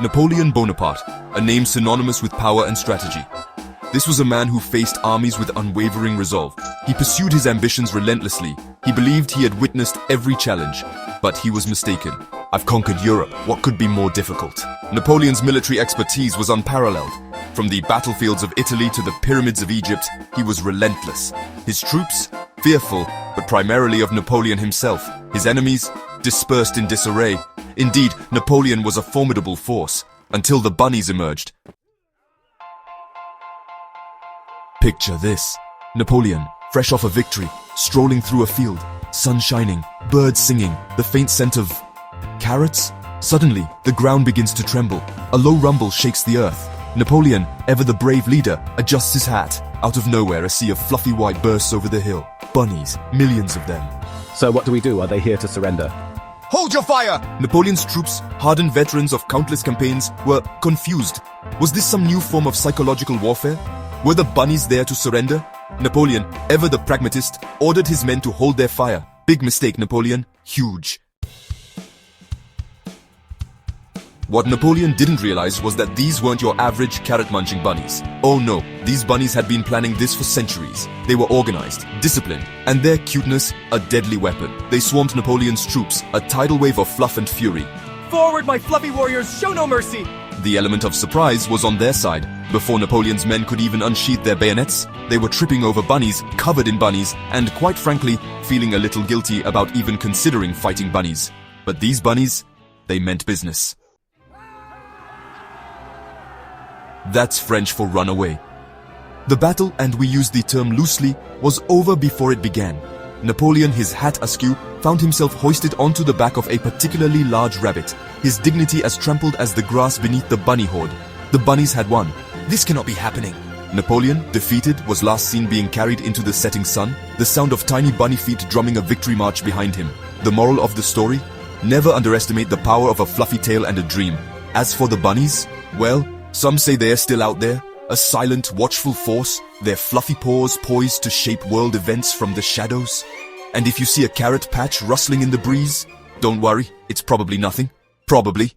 Napoleon Bonaparte, a name synonymous with power and strategy. This was a man who faced armies with unwavering resolve. He pursued his ambitions relentlessly. He believed he had witnessed every challenge, but he was mistaken. I've conquered Europe. What could be more difficult? Napoleon's military expertise was unparalleled. From the battlefields of Italy to the pyramids of Egypt, he was relentless. His troops, fearful, but primarily of Napoleon himself. His enemies, dispersed in disarray. Indeed, Napoleon was a formidable force, until the bunnies emerged. Picture this. Napoleon, fresh off a victory, strolling through a field, sun shining, birds singing, the faint scent of carrots? Suddenly, the ground begins to tremble. A low rumble shakes the earth. Napoleon, ever the brave leader, adjusts his hat. Out of nowhere, a sea of fluffy white bursts over the hill. Bunnies, millions of them. So what do we do? Are they here to surrender? Hold your fire! Napoleon's troops, hardened veterans of countless campaigns, were confused. Was this some new form of psychological warfare? Were the bunnies there to surrender? Napoleon, ever the pragmatist, ordered his men to hold their fire. Big mistake, Napoleon. Huge. What Napoleon didn't realize was that these weren't your average carrot-munching bunnies. Oh no, these bunnies had been planning this for centuries. They were organized, disciplined, and their cuteness, a deadly weapon. They swarmed Napoleon's troops, a tidal wave of fluff and fury. Forward, my fluffy warriors, show no mercy! The element of surprise was on their side. Before Napoleon's men could even unsheath their bayonets, they were tripping over bunnies, covered in bunnies, and quite frankly, feeling a little guilty about even considering fighting bunnies. But these bunnies, they meant business. That's French for run away. The battle, and we use the term loosely, was over before it began. Napoleon, his hat askew, found himself hoisted onto the back of a particularly large rabbit, his dignity as trampled as the grass beneath the bunny horde. The bunnies had won. This cannot be happening. Napoleon, defeated, was last seen being carried into the setting sun, the sound of tiny bunny feet drumming a victory march behind him. The moral of the story? Never underestimate the power of a fluffy tail and a dream. As for the bunnies, well, some say they're still out there, a silent, watchful force, their fluffy paws poised to shape world events from the shadows. And if you see a carrot patch rustling in the breeze, don't worry, it's probably nothing. Probably.